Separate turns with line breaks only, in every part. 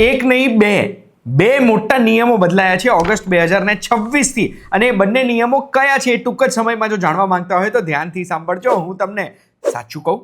એક નહીં બે મોટા નિયમો બદલાયા છે ઓગસ્ટ 2026થી અને એ બંને નિયમો કયા છે એ ટૂંક જ સમયમાં જો જાણવા માંગતા હોય તો ધ્યાનથી સાંભળજો. હું તમને સાચું કહું.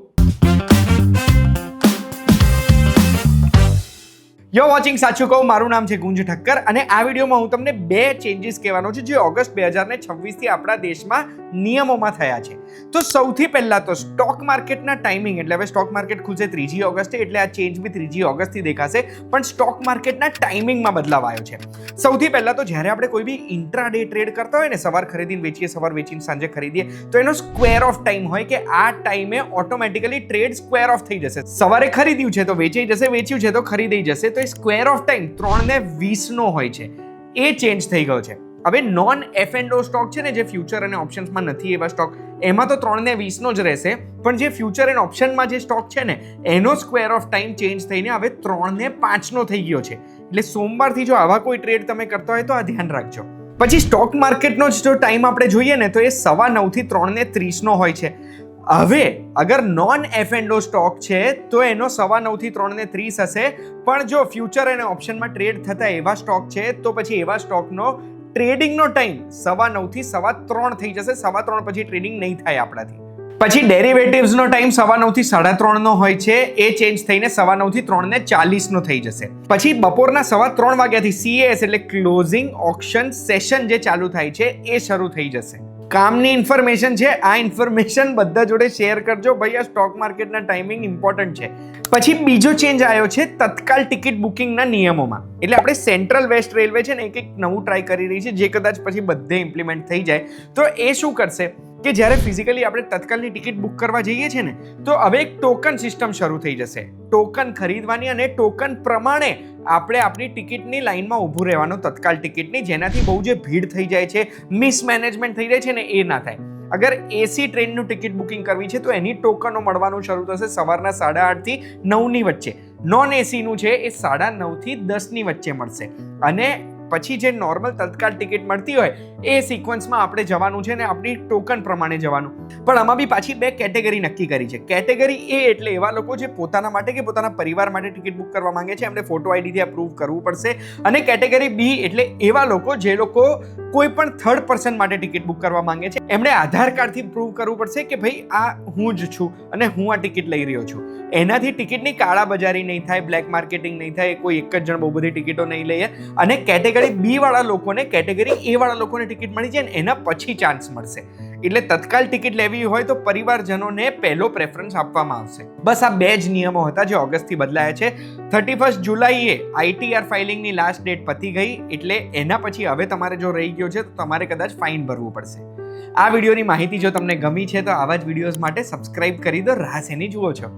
યો વોચિંગ સાચું કહું. મારું નામ છે ગુંજ ઠક્કર અને આ વિડીયોમાં હું તમને બે ચેન્જીસ કહેવાનો છું જે ઓગસ્ટ 2026થી આપણા દેશમાં નિયમોમાં થયા છે. તો સૌથી પહેલા તો સ્ટોક માર્કેટના ટાઈમિંગ, એટલે હવે સ્ટોક માર્કેટ ખુલશે 3 ઓગસ્ટે, એટલે આ ચેન્જ બી 3 ઓગસ્ટથી દેખાશે, પણ સ્ટોક માર્કેટના ટાઈમિંગમાં બદલાવ આવ્યો છે. સૌથી પહેલા તો જ્યારે આપણે કોઈ બી ઇન્ટ્રાડે ટ્રેડ કરતા હોય ને, સવાર ખરીદીને વેચીએ, સવાર વેચીને સાંજે ખરીદીએ, તો એનો સ્ક્વેર ઓફ ટાઈમ હોય કે આ ટાઈમે ઓટોમેટિકલી ટ્રેડ સ્ક્વેર ઓફ થઈ જશે. સવારે ખરીદ્યું છે તો વેચાઈ જશે, વેચ્યું છે તો ખરીદાઈ જશે. તો સ્ક્વેર ઓફ ટાઈમ 3 ને 20 નો હોય છે. એ ચેન્જ થઈ ગયો છે. હવે non F and O stock છે ને, જે ફ્યુચર અને ઓપ્શન્સમાં નથી એવા સ્ટોક, એમાં તો 3 ને 20 નો જ રહેશે. પણ જે ફ્યુચર એન્ડ ઓપ્શનમાં જે સ્ટોક છે ને, એનો સ્ક્વેર ઓફ ટાઈમ ચેન્જ થઈને હવે 3 ને 5 નો થઈ ગયો છે. એટલે સોમવારથી જો આવા કોઈ ટ્રેડ તમે કરતા હોય તો આ ધ્યાન રાખજો. પછી સ્ટોક માર્કેટનો જો ટાઈમ આપણે જોઈએ ને, તો એ 9:15 થી 3 ને 30 નો હોય છે. હવે અગર non F and O stock છે તો એનો 9:15 થી 3 ને 30 હશે. પણ જો ફ્યુચર અને ઓપ્શનમાં ટ્રેડ થતા એવા સ્ટોક છે તો પછી એવા સ્ટોકનો ટ્રેડિંગનો ટાઈમ 9:15 થી 3:15 થઈ જશે. 3:15 પછી ટ્રેડિંગ નહીં થાય આપણાથી. પછી ડેરિવેટિવ્સનો ટાઈમ 9:15 થી 3:30 નો હોય છે. એ ચેન્જ થઈને 9:15 થી 3 ને 40 નો થઈ જશે. પછી બપોરના 3:15 વાગ્યાથી CAS એટલે ક્લોઝિંગ ઓક્શન સેશન જે ચાલુ થાય છે એ શરૂ થઈ જશે. કામની ઇન્ફોર્મેશન છે, આ ઇન્ફોર્મેશન બધા જોડે શેર કરજો ભાઈ. આ સ્ટોક માર્કેટના ટાઈમિંગ ઇમ્પોર્ટન્ટ છે. પછી બીજો ચેન્જ આવ્યો છે તત્કાલ ટિકિટ બુકિંગના નિયમોમાં. એટલે આપણે સેન્ટ્રલ વેસ્ટ રેલવે છે ને, એક નવું ટ્રાય કરી રહી છે, જે કદાચ પછી બધે ઇમ્પ્લિમેન્ટ થઈ જાય. તો એ શું કરશે કે જ્યારે ફિઝિકલી આપણે તત્કાલની ટિકિટ બુક કરવા જઈએ છીએ ને, તો હવે એક ટોકન સિસ્ટમ શરૂ થઈ જશે. ટોકન ખરીદવાની અને ટોકન પ્રમાણે આપણે આપણી ટિકિટની લાઈનમાં ઊભું રહેવાનું તત્કાલ ટિકિટની, જેનાથી બહુ જે ભીડ થઈ જાય છે, મિસમેનેજમેન્ટ થઈ જાય છે ને, એ ના થાય. અગર એસી ટ્રેનનું ટિકિટ બુકિંગ કરવી છે તો એની ટોકનો મળવાનું શરૂ થશે સવારના 8:30 થી 9ની વચ્ચે. નોન એસીનું છે એ 9:30 થી 10ની વચ્ચે મળશે. અને પછી જે નોર્મલ તત્કાલ ટિકિટ મળતી હોય એ સિક્વન્સમાં આપણે જવાનું છે ને, આપણી ટોકન પ્રમાણે જવાનું. પણ આમાં બી પાછી બે કેટેગરી નક્કી કરી છે. કેટેગરી એ એટલે એવા લોકો જે પોતાના માટે કે પોતાના પરિવાર માટે ટિકિટ બુક કરવા માંગે છે, એમને ફોટો આઈડીથી અપ્રૂવ કરવું પડશે. અને કેટેગરી બી એટલે એવા લોકો જે લોકો કોઈ પણ થર્ડ પર્સન માટે ટિકિટ બુક કરવા માંગે છે, એમણે આધાર કાર્ડથી પ્રૂવ કરવું પડશે કે ભાઈ આ હું જ છું અને હું આ ટિકિટ લઈ રહ્યો છું. એનાથી ટિકિટની કાળાબજારી નહીં થાય, બ્લેક માર્કેટિંગ નહીં થાય, કોઈ એક જ જણ બહુ બધી ટિકિટો નહીં લઈએ. અને કેટેગરી બી વાળા લોકોને કેટેગરી એ વાળા લોકોને ટિકિટ મળી જાય ને, એના પછી ચાન્સ મળશે. એટલે તત્કાલ ટિકિટ લેવી હોય તો પરિવારજનોને પહેલો પ્રેફરન્સ આપવામાં આવશે. બસ આ બે જ નિયમો હતા જે ઓગસ્ટથી બદલાયા છે. 31 જુલાઈએ ITR ફાઇલિંગની લાસ્ટ ડેટ પતી ગઈ. એટલે એના પછી હવે તમારે જો રહી ગયો છે તો તમારે કદાચ ફાઇન ભરવું પડશે. આ વિડીયોની માહિતી જો તમને ગમી છે તો આવા જ વિડીયોઝ માટે સબસ્ક્રાઇબ કરી દો. રાહ શેની જુઓ છો?